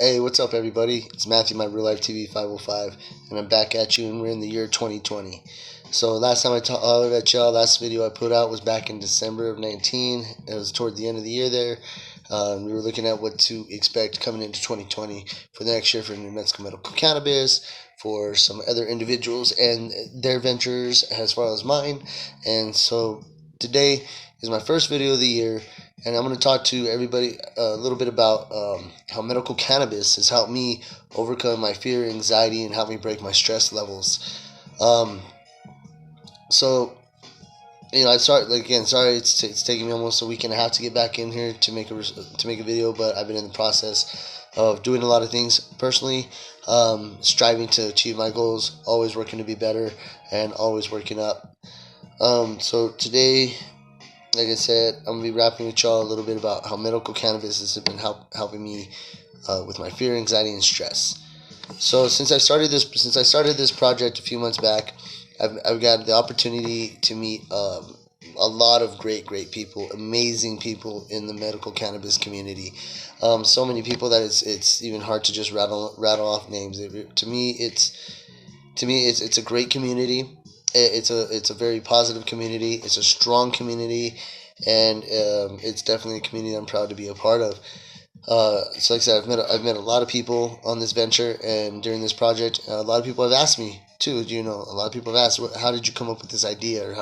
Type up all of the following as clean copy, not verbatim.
Hey, what's up, everybody? It's Matthew, my real life TV 505, and I'm back at you, and we're in the year 2020. So, last time I hollered at y'all, last video I put out was back in December of 19. It was toward the end of the year there. We were looking at what to expect coming into 2020 for the next year for New Mexico medical cannabis, for some other individuals and their ventures, as well as mine. And so, today is my first video of the year, and I'm going to talk to everybody a little bit about how medical cannabis has helped me overcome my fear, anxiety, and help me break my stress levels. Um, so, I start again. Sorry, it's taking me almost a week and a half to get back in here to make a video, but I've been in the process of doing a lot of things personally, striving to achieve my goals, always working to be better, and always working up. So today, like I said, I'm gonna be rapping with y'all a little bit about how medical cannabis has been helping me with my fear, anxiety, and stress. So since I started this project a few months back, I've got the opportunity to meet a lot of great people, amazing people in the medical cannabis community. So many people that it's even hard to just rattle off names. To me, it's a great community. It's a very positive community. It's a strong community, and it's definitely a community I'm proud to be a part of. So like I said, I've met a lot of people on this venture, and during this project, a lot of people have asked me too. A lot of people have asked, how did you come up with this idea, or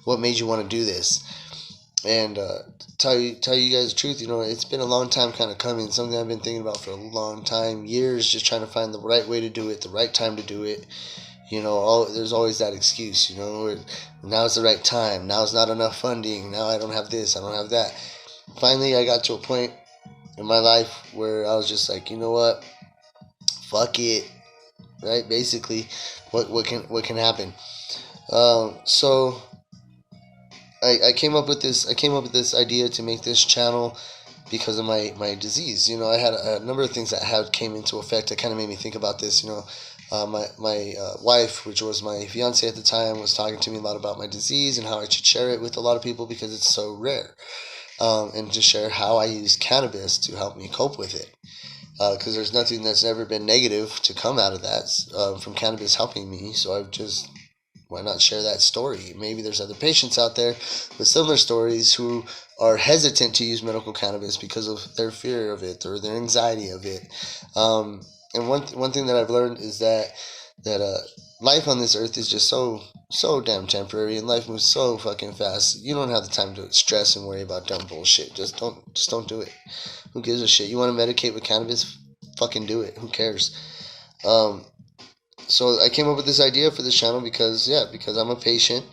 what made you want to do this? And tell you guys the truth, it's been a long time kind of coming. Something I've been thinking about for a long time, years, just trying to find the right way to do it, the right time to do it. There's always that excuse, now's the right time, now's not enough funding, now I don't have this, I don't have that. Finally, I got to a point in my life where I was just like, you know what, fuck it, right? Basically, what can happen? So I came up with this idea to make this channel because of my disease. I had a number of things that came into effect that kind of made me think about this. My wife, which was my fiance at the time, was talking to me a lot about my disease and how I should share it with a lot of people because it's so rare, and to share how I use cannabis to help me cope with it. Because there's nothing that's ever been negative to come out of that from cannabis helping me. So why not share that story? Maybe there's other patients out there with similar stories who are hesitant to use medical cannabis because of their fear of it or their anxiety of it. And one thing that I've learned is that life on this earth is just so damn temporary, and life moves so fucking fast. You don't have the time to stress and worry about dumb bullshit. Just don't do it. Who gives a shit? You want to medicate with cannabis? Fucking do it. Who cares? So I came up with this idea for this channel because I'm a patient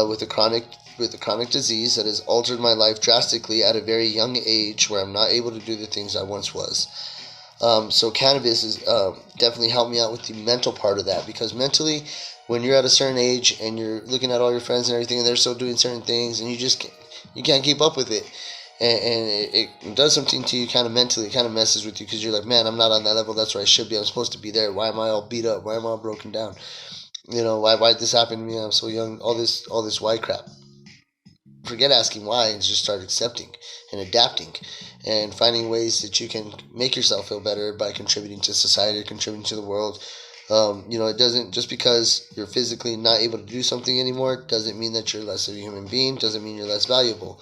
with a chronic disease that has altered my life drastically at a very young age, where I'm not able to do the things I once was. So cannabis has definitely helped me out with the mental part of that, because mentally, when you're at a certain age and you're looking at all your friends and everything, and they're still doing certain things, and you can't keep up with it, and it does something to you kind of mentally. It kind of messes with you because you're like, man, I'm not on that level. That's where I should be. I'm supposed to be there. Why am I all beat up? Why am I all broken down? Why did this happen to me? I'm so young. All this why crap. Forget asking why and just start accepting and adapting and finding ways that you can make yourself feel better by contributing to society, contributing to the world. It doesn't, just because you're physically not able to do something anymore, doesn't mean that you're less of a human being, doesn't mean you're less valuable.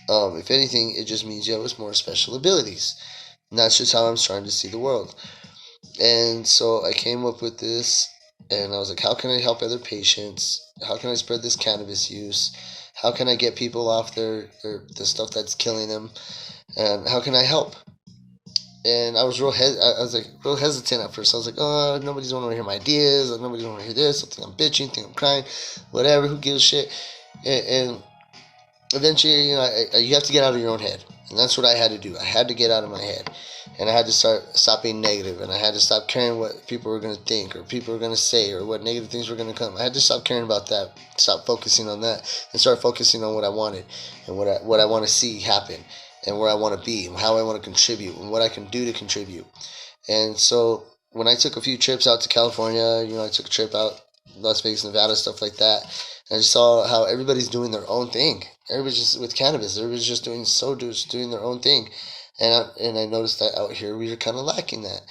If anything, it just means you have more special abilities. And that's just how I'm trying to see the world. And so I came up with this, and I was like, how can I help other patients? How can I spread this cannabis use? How can I get people off the stuff that's killing them? And how can I help? And I was real hesitant at first. I was like, oh, nobody's want to hear my ideas. Nobody's want to hear this. I think I'm bitching. Think I'm crying. Whatever. Who gives a shit? And eventually, you have to get out of your own head. And that's what I had to do. I had to get out of my head. And I had to stop being negative. And I had to stop caring what people were going to think or people were going to say or what negative things were going to come. I had to stop caring about that, stop focusing on that, and start focusing on what I wanted and what I want to see happen and where I want to be and how I want to contribute and what I can do to contribute. And so when I took a few trips out to California, I took a trip out Las Vegas, Nevada, stuff like that. And I just saw how everybody's doing their own thing. Everybody's just with cannabis. Everybody's just doing their own thing. and I noticed that out here we were kind of lacking that.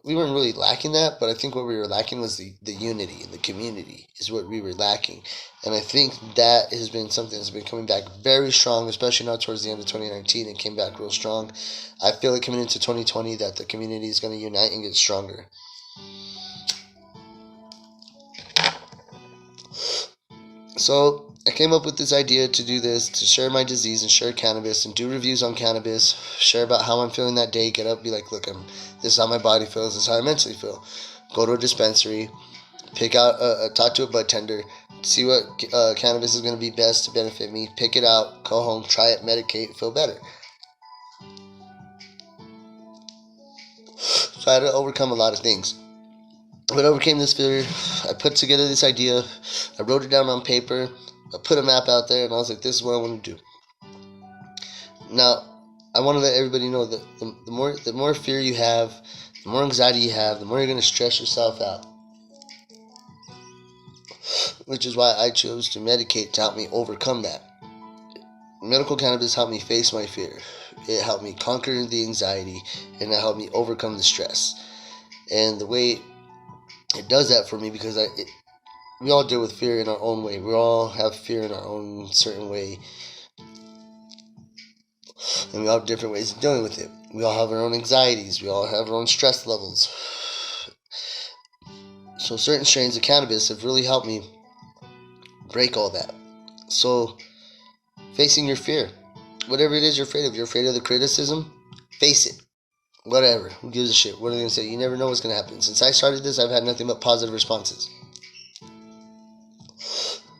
We weren't really lacking that, but I think what we were lacking was the unity in the community is what we were lacking. And I think that has been something that's been coming back very strong, especially now towards the end of 2019. It came back real strong. I feel like coming into 2020 that the community is going to unite and get stronger. So I came up with this idea to do this, to share my disease and share cannabis and do reviews on cannabis, share about how I'm feeling that day, get up, be like, look, this is how my body feels, this is how I mentally feel. Go to a dispensary, pick out, talk to a bud tender, see what cannabis is going to be best to benefit me, pick it out, go home, try it, medicate, feel better. So I had to overcome a lot of things. But I overcame this fear. I put together this idea. I wrote it down on paper. I put a map out there, and I was like, this is what I want to do. Now, I want to let everybody know that the more fear you have, the more anxiety you have, the more you're going to stress yourself out. Which is why I chose to medicate to help me overcome that. Medical cannabis helped me face my fear. It helped me conquer the anxiety, and it helped me overcome the stress. And the way it does that for me, because we all deal with fear in our own way. We all have fear in our own certain way. And we all have different ways of dealing with it. We all have our own anxieties. We all have our own stress levels. So certain strains of cannabis have really helped me break all that. So facing your fear. Whatever it is you're afraid of. You're afraid of the criticism? Face it. Whatever. Who gives a shit? What are they going to say? You never know what's going to happen. Since I started this, I've had nothing but positive responses.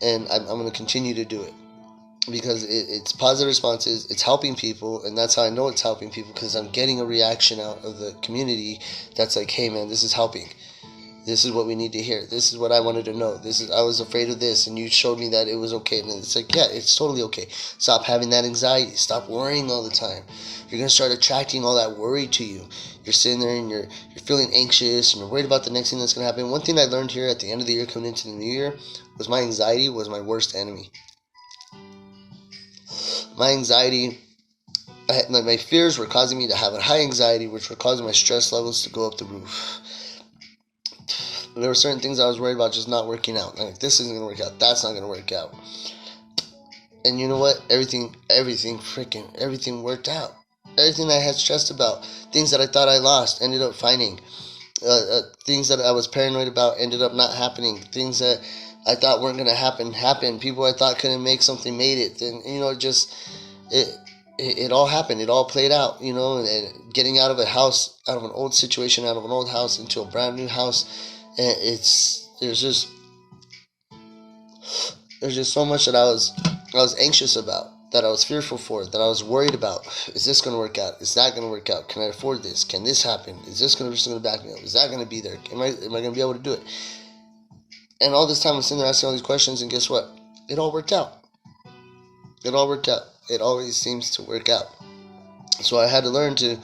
And I'm going to continue to do it. Because it's positive responses. It's helping people. And that's how I know it's helping people. Because I'm getting a reaction out of the community that's like, hey man, this is helping. This is what we need to hear. This is what I wanted to know. I was afraid of this, and you showed me that it was okay. And it's like, yeah, it's totally okay. Stop having that anxiety. Stop worrying all the time. You're going to start attracting all that worry to you. You're sitting there and you're feeling anxious and you're worried about the next thing that's going to happen. One thing I learned here at the end of the year, coming into the new year, was my anxiety was my worst enemy. My anxiety, my fears were causing me to have a high anxiety, which were causing my stress levels to go up the roof. There were certain things I was worried about just not working out. Like, this isn't going to work out. That's not going to work out. And you know what? Everything worked out. Everything I had stressed about, things that I thought I lost, ended up finding. Things that I was paranoid about ended up not happening. Things that I thought weren't going to happen, happened. People I thought couldn't make something made it. And, it all happened. It all played out, and getting out of an old situation, out of an old house into a brand new house. And there's just so much that I was anxious about, that I was fearful for, that I was worried about. Is this going to work out? Is that going to work out? Can I afford this? Can this happen? Is this going to back me up? Is that going to be there? Am I going to be able to do it? And all this time I'm sitting there asking all these questions, and guess what? It all worked out. It all worked out. It always seems to work out. So I had to learn to,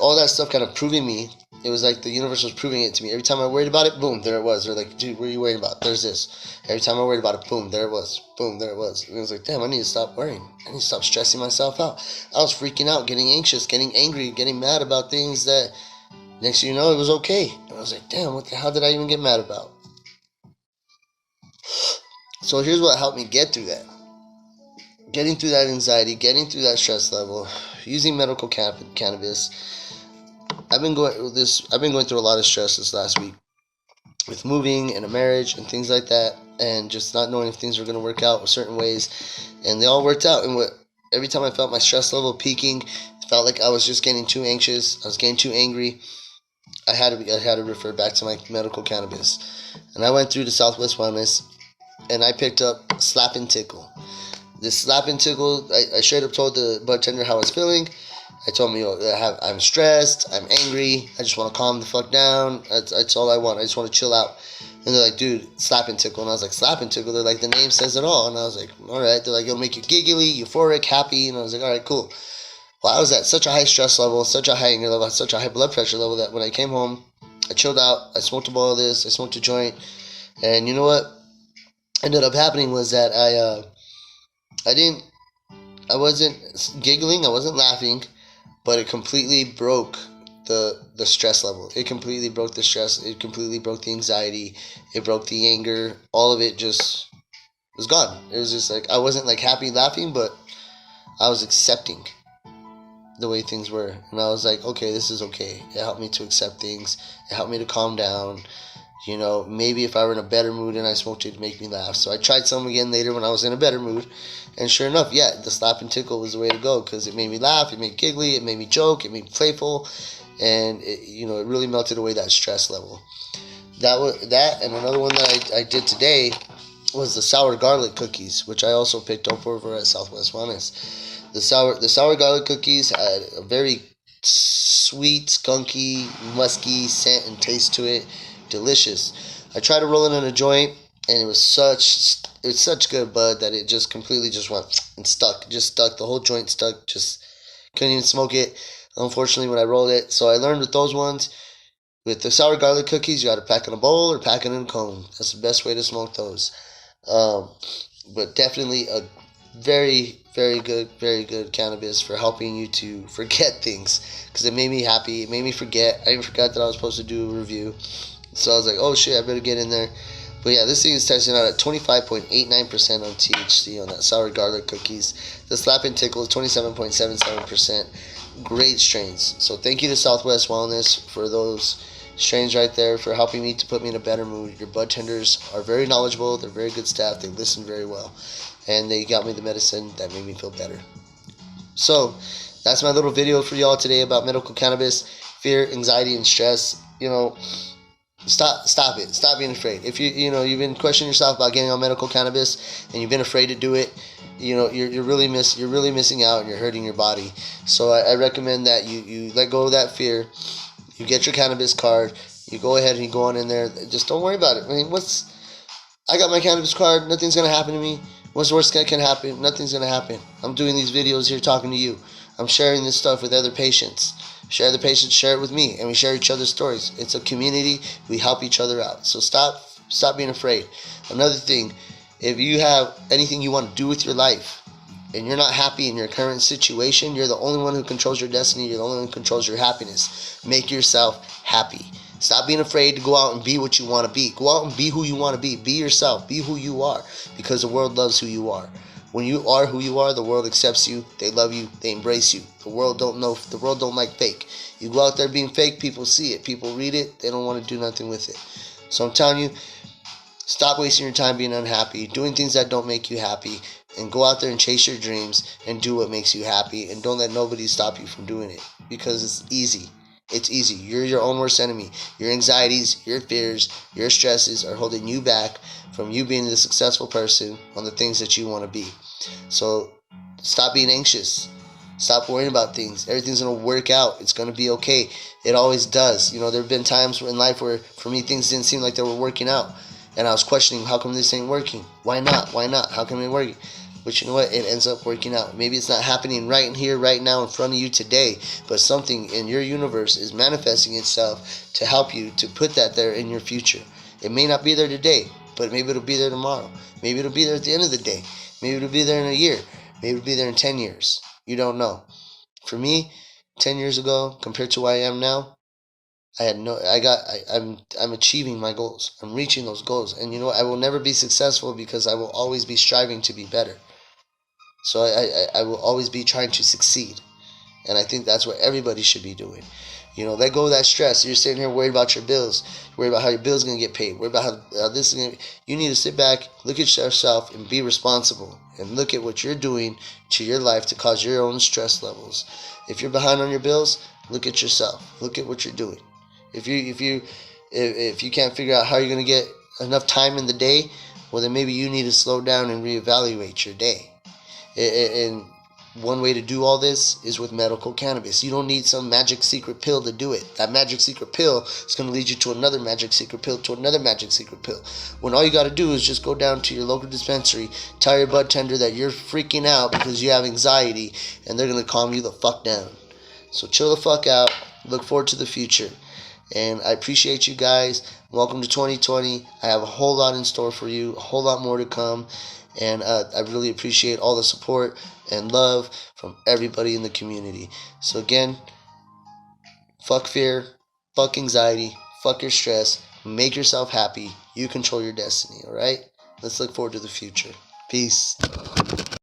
all that stuff kind of proving me. It was like the universe was proving it to me. Every time I worried about it, boom, there it was. They're like, dude, what are you worried about? There's this. Every time I worried about it, boom, there it was. Boom, there it was. And I was like, damn, I need to stop worrying. I need to stop stressing myself out. I was freaking out, getting anxious, getting angry, getting mad about things that, next thing you know, it was okay. And I was like, damn, what the hell did I even get mad about? So here's what helped me get through that. Getting through that anxiety, getting through that stress level, using medical cannabis. I've been going through a lot of stress this last week with moving and a marriage and things like that, and just not knowing if things were going to work out in certain ways, and they all worked out. And every time I felt my stress level peaking, it felt like I was just getting too anxious, I was getting too angry. I had to refer back to my medical cannabis, and I went through to Southwest Wellness, and I picked up Slap and Tickle. This Slap and Tickle, I straight up told the bud tender how I was feeling. I told him, I'm stressed, I'm angry, I just want to calm the fuck down. That's all I want. I just want to chill out. And they're like, dude, Slap and Tickle. And I was like, Slap and Tickle? They're like, the name says it all. And I was like, all right. They're like, it'll make you giggly, euphoric, happy. And I was like, all right, cool. Well, I was at such a high stress level, such a high anger level, such a high blood pressure level that when I came home, I chilled out. I smoked a bowl of this. I smoked a joint. And you know what ended up happening was that I wasn't giggling. I wasn't laughing. but it completely broke the stress level. It completely broke the stress. It completely broke the anxiety. It broke the anger. All of it just was gone. It was just like I wasn't like happy laughing, but I was accepting the way things were, and I was like, okay, this is okay. It helped me to accept things. It helped me to calm down. You know, maybe if I were in a better mood and I smoked it, it'd make me laugh. So I tried some again later when I was in a better mood. And sure enough, yeah, the slap and tickle was the way to go because it made me laugh, it made me giggly, it made me joke, it made me playful. And, it really melted away that stress level. That and another one that I did today was the sour garlic cookies, which I also picked up over at Southwest Wellness. The sour garlic cookies had a very sweet, skunky, musky scent and taste to it. Delicious. I tried to roll it in a joint, and it was such good bud that it just completely just went and stuck. Just stuck. The whole joint stuck. Just couldn't even smoke it, unfortunately, when I rolled it. So I learned with those ones, with the sour garlic cookies, you got to pack in a bowl or pack it in a cone. That's the best way to smoke those. But definitely a very, very good cannabis for helping you to forget things, because it made me happy. It made me forget. I even forgot that I was supposed to do a review. So I was like, oh shit, I better get in there. But yeah, this thing is testing out at 25.89% on THC on that sour garlic cookies. The slap and tickle is 27.77%. Great strains. So thank you to Southwest Wellness for those strains right there, for helping me to put me in a better mood. Your bud tenders are very knowledgeable. They're very good staff. They listen very well. And they got me the medicine that made me feel better. So that's my little video for y'all today about medical cannabis, fear, anxiety, and stress. Stop it. Stop being afraid. If you've been questioning yourself about getting on medical cannabis and you've been afraid to do it, you're really missing out and you're hurting your body. So I recommend that you let go of that fear. You get your cannabis card. You go ahead and you go on in there. Just don't worry about it. I mean, I got my cannabis card. Nothing's gonna happen to me. What's the worst that can happen? Nothing's gonna happen. I'm doing these videos here talking to you. I'm sharing this stuff with other patients. Share the patients, share it with me, and we share each other's stories. It's a community. We help each other out. So stop being afraid. Another thing, if you have anything you want to do with your life and you're not happy in your current situation, you're the only one who controls your destiny. You're the only one who controls your happiness. Make yourself happy. Stop being afraid to go out and be what you want to be. Go out and be who you want to be. Be yourself. Be who you are, because the world loves who you are. When you are who you are, the world accepts you. They love you. They embrace you. The world don't like fake. You go out there being fake, people see it. People read it. They don't want to do nothing with it. So I'm telling you, stop wasting your time being unhappy, doing things that don't make you happy, and go out there and chase your dreams and do what makes you happy, and don't let nobody stop you from doing it, because it's easy. It's easy. You're your own worst enemy. Your anxieties, your fears, your stresses are holding you back from you being the successful person on the things that you want to be. So stop being anxious. Stop worrying about things. Everything's going to work out. It's going to be okay. It always does. There have been times in life where, for me, things didn't seem like they were working out. And I was questioning, how come this ain't working? Why not? Why not? How come it working? But you know what? It ends up working out. Maybe it's not happening right in here, right now, in front of you today, but something in your universe is manifesting itself to help you to put that there in your future. It may not be there today, but maybe it'll be there tomorrow. Maybe it'll be there at the end of the day. Maybe it'll be there in a year. Maybe it'll be there in 10 years. You don't know. For me, 10 years ago, compared to where I am now, I'm achieving my goals. I'm reaching those goals. And you know what? I will never be successful because I will always be striving to be better. So I will always be trying to succeed. And I think that's what everybody should be doing. Let go of that stress. You're sitting here worried about your bills, worried about how your bill's going to get paid, worried about how this is going to... You need to sit back, look at yourself, and be responsible. And look at what you're doing to your life to cause your own stress levels. If you're behind on your bills, look at yourself. Look at what you're doing. If you can't figure out how you're going to get enough time in the day, well, then maybe you need to slow down and reevaluate your day. And one way to do all this is with medical cannabis. You don't need some magic secret pill to do it. That magic secret pill is going to lead you to another magic secret pill, to another magic secret pill. When all you got to do is just go down to your local dispensary, tell your bud tender that you're freaking out because you have anxiety, and they're going to calm you the fuck down. So chill the fuck out. Look forward to the future. And I appreciate you guys. Welcome to 2020. I have a whole lot in store for you, a whole lot more to come. And I really appreciate all the support and love from everybody in the community. So again, fuck fear, fuck anxiety, fuck your stress, make yourself happy. You control your destiny, alright? Let's look forward to the future. Peace.